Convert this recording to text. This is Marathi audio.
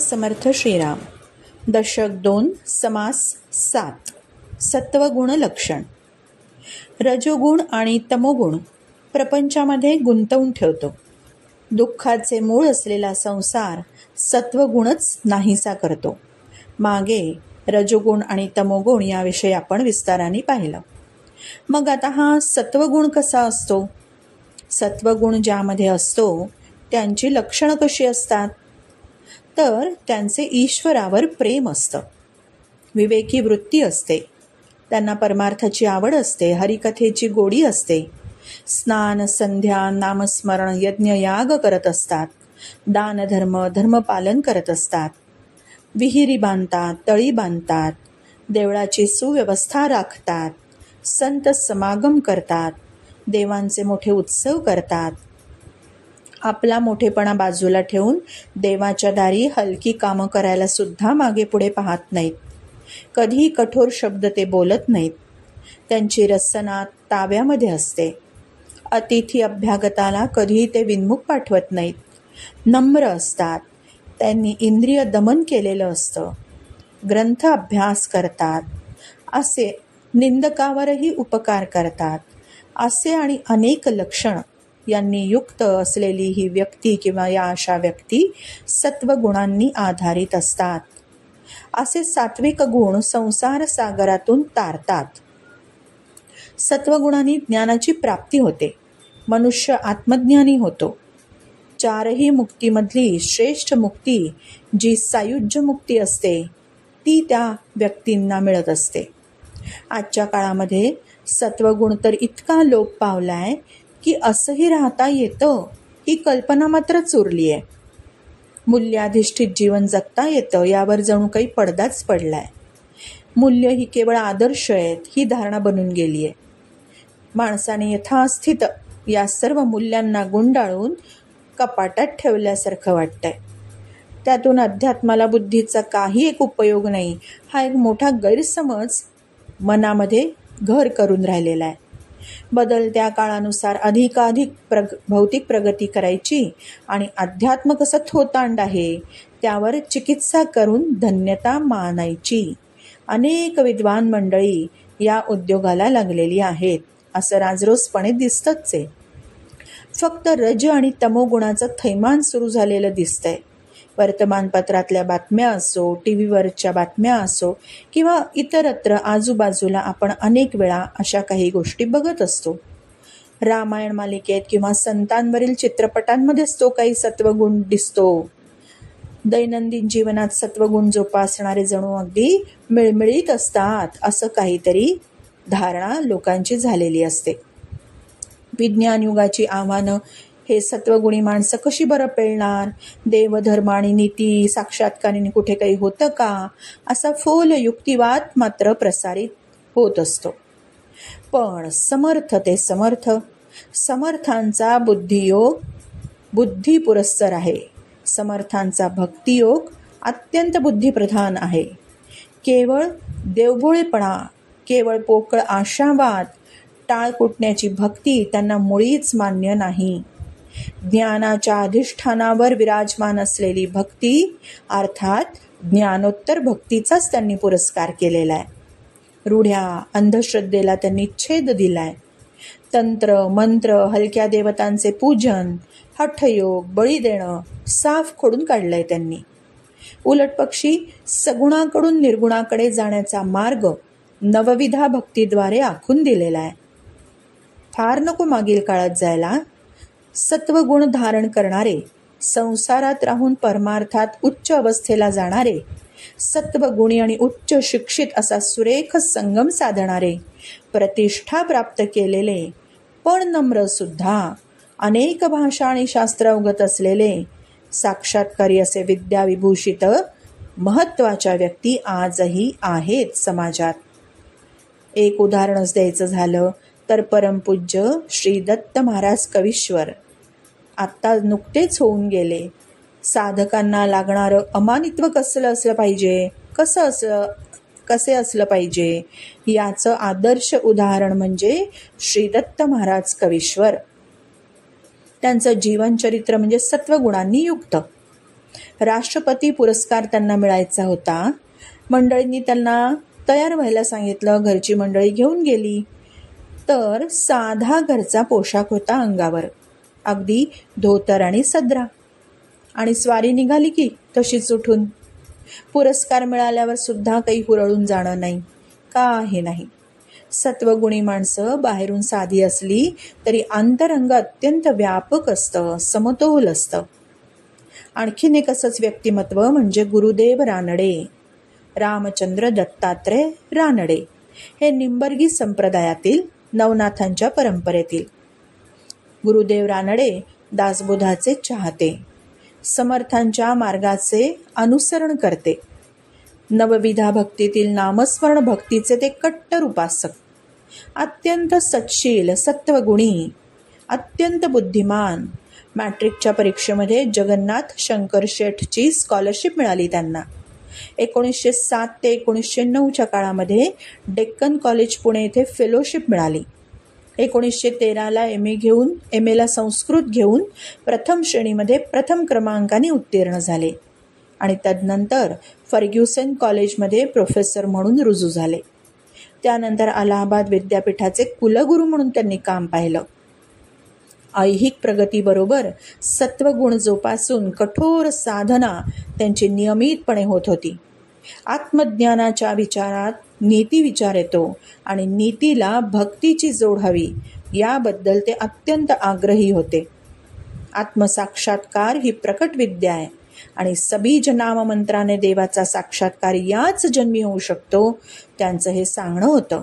समर्थ श्रीराम. दशक 2, समास 7. सत्वगुण लक्षण. रजोगुण आणि तमोगुण प्रपंचामध्ये गुंतवून ठेवतो. दुःखाचे मूळ असलेला संसार सत्वगुणच नाहीसा करतो. मागे रजोगुण आणि तमोगुण याविषयी आपण विस्ताराने पाहिलं. मग आता हा सत्वगुण कसा असतो? सत्वगुण ज्यामध्ये असतो त्यांची लक्षणं कशी असतात? तर त्यांचे ईश्वरावर प्रेम असतं, विवेकी वृत्ती असते, त्यांना परमार्थाची आवड असते, हरिकथेची गोडी असते, स्नान संध्या नामस्मरण यज्ञ याग करत असतात, दानधर्म धर्मपालन करत असतात, विहिरी बांधतात, तळी बांधतात, देवळाची सुव्यवस्था राखतात, संत समागम करतात, देवांचे मोठे उत्सव करतात. आपला मोठेपणा बाजूला ठेवून देवाच्या दारी हलकी कामं करायला सुद्धा मागे पुढे पाहत नाहीत. कधीही कठोर शब्द ते बोलत नाहीत. त्यांची रसना ताब्यामध्ये असते. अतिथी अभ्यागताला कधीही ते विनमुख पाठवत नाहीत. नम्र असतात. त्यांनी इंद्रिय दमन केलेलं असतं. ग्रंथ अभ्यास करतात. असे निंदकावरही उपकार करतात. असे आणि अनेक लक्षण यांनी युक्त असलेली ही व्यक्ती किंवा या अशा व्यक्ती सत्वगुणांनी आधारित असतात. असे सात्विक गुण संसार सागरातून तारतात. सत्वगुणांनी ज्ञानाची प्राप्ती होते. मनुष्य आत्मज्ञानी होतो. चारही मुक्तीमधली श्रेष्ठ मुक्ती जी सायुज्य मुक्ती असते ती त्या व्यक्तींना मिळत असते. आजच्या काळामध्ये सत्वगुण तर इतका लोप पावलाय की असंही राहता येतं ही कल्पना मात्रच उरली आहे. मूल्याधिष्ठित जीवन जगता येतं यावर जणू काही पडदाच पडलाय. मूल्य ही केवळ आदर्श आहेत ही धारणा बनून गेली आहे. माणसाने यथास्थित या सर्व मूल्यांना गुंडाळून कपाटात ठेवल्यासारखं वाटतंय. त्यातून अध्यात्माला बुद्धीचा काही एक उपयोग नाही हा एक मोठा गैरसमज मनामध्ये घर करून राहिलेला आहे. बदलत्या काळानुसार अधिकाधिक भौतिक प्रगती करायची आणि अध्यात्म कसं थोतांड आहे त्यावर चिकित्सा करून धन्यता मानायची. अनेक विद्वान मंडळी या उद्योगाला लागलेली आहेत असं राजरोसपणे दिसतच आहे. फक्त रज आणि तमोगुणाचं थैमान सुरू झालेलं दिसतंय. वर्तमानपत्रातल्या बातम्या असो, टीव्हीवरच्या बातम्या असो किंवा इतरत्र आजूबाजूला आपण अनेक वेळा अशा काही गोष्टी बघत असतो. रामायण मालिकेत किंवा संतांवरील चित्रपटांमध्येच तो काही सत्वगुण दिसतो. दैनंदिन जीवनात सत्वगुण जोपासणारे जणू अगदी मिळमिळीत असतात असं काहीतरी धारणा लोकांची झालेली असते. विज्ञान युगाची आव्हानं हे सत्वगुणी माणसं कशी बरं पेलणार? देवधर्म आणि नीती साक्षात्काराने कुठे काही होतं का? असा फोल युक्तिवाद मात्र प्रसारित होत असतो. पण समर्थ ते समर्थ, समर्थांचा बुद्धियोग बुद्धिपुरस्सर आहे. समर्थांचा भक्तियोग अत्यंत बुद्धिप्रधान आहे. केवळ देवभोळेपणा, केवळ पोकळ आशावाद, टाळ कुटण्याची भक्ती त्यांना मुळीच मान्य नाही. ज्ञानाच्या अधिष्ठानावर विराजमान असलेली भक्ती अर्थात ज्ञानोत्तर भक्तीचाच त्यांनी पुरस्कार केलेला आहे. रूढ्या अंधश्रद्धेला त्यांनी छेद दिलाय. तंत्र मंत्र, हलक्या देवतांचे पूजन, हठयोग, बळी देणं साफ खोडून काढलंय त्यांनी. उलट पक्षी सगुणाकडून निर्गुणाकडे जाण्याचा मार्ग नवविधा भक्तीद्वारे आखून दिलेला आहे. फार नको मागील काळात जायला. सत्वगुण धारण करणारे, संसारात राहून परमार्थात उच्च अवस्थेला जाणारे, सत्वगुणी आणि उच्च शिक्षित असा सुरेख संगम साधणारे, प्रतिष्ठा प्राप्त केलेले पण नम्र सुद्धा, अनेक भाषा आणि शास्त्र अवगत असलेले, साक्षात्कारी असे विद्याविभूषित महत्त्वाच्या व्यक्ती आजही आहेत समाजात. एक उदाहरणच द्यायचं झालं तर परमपूज्य श्री दत्त महाराज कवीश्वर आत्ता नुकतेच होऊन गेले. साधकांना लागणारं अमानित्व कसलं असलं पाहिजे, कसे असलं पाहिजे याचं आदर्श उदाहरण म्हणजे श्री दत्त महाराज कवीश्वर. त्यांचं जीवनचरित्र म्हणजे सत्वगुणांनी युक्त. राष्ट्रपती पुरस्कार त्यांना मिळायचा होता. मंडळींनी त्यांना तयार व्हायला सांगितलं. घरची मंडळी घेऊन गेली. तर साधा घरचा पोशाख होता अंगावर, अगदी धोतर आणि सदरा. आणि स्वारी निघाली की तशीच उठून. पुरस्कार मिळाल्यावर सुद्धा काही हुरळून जाणं नाही, काही नाही. सत्वगुणी माणसं बाहेरून साधी असली तरी अंतरंग अत्यंत व्यापक असतं, समतोल असतं. आणखीन एक असंच व्यक्तिमत्व म्हणजे गुरुदेव रानडे, रामचंद्र दत्तात्रय रानडे. हे निंबर्गी संप्रदायातील नवनाथांच्या परंपरेतील. गुरुदेव रानडे दासबोधाचे चाहते, समर्थांच्या मार्गाचे अनुसरण करते. नवविधा भक्तीतील नामस्मरण भक्तीचे ते कट्टर उपासक. अत्यंत सत्शील, सत्वगुणी, अत्यंत बुद्धिमान. मॅट्रिकच्या परीक्षेमध्ये जगन्नाथ शंकर शेठची स्कॉलरशिप मिळाली त्यांना. 1907 ते 1909च्या काळामध्ये डेक्कन कॉलेज पुणे येथे फेलोशिप मिळाली. 1913ला एम एला संस्कृत घेऊन प्रथम श्रेणीमध्ये प्रथम क्रमांकाने उत्तीर्ण झाले आणि तदनंतर फर्ग्युसन कॉलेजमध्ये प्रोफेसर म्हणून रुजू झाले. त्यानंतर अलाहाबाद विद्यापीठाचे कुलगुरू म्हणून त्यांनी काम पाहिलं. ऐहिक प्रगतीबरोबर सत्वगुण जोपासून कठोर साधना त्यांची नियमितपणे होत होती. आत्मज्ञानाच्या विचारात नीती विचार येतो आणि नीतीला भक्तीची जोड हवी याबद्दल ते अत्यंत आग्रही होते. आत्मसाक्षात्कार ही प्रकट विद्या आहे आणि सबीज नाममंत्राने देवाचा साक्षात्कार याच जन्मी होऊ शकतो, त्यांचं हे सांगणं होतं.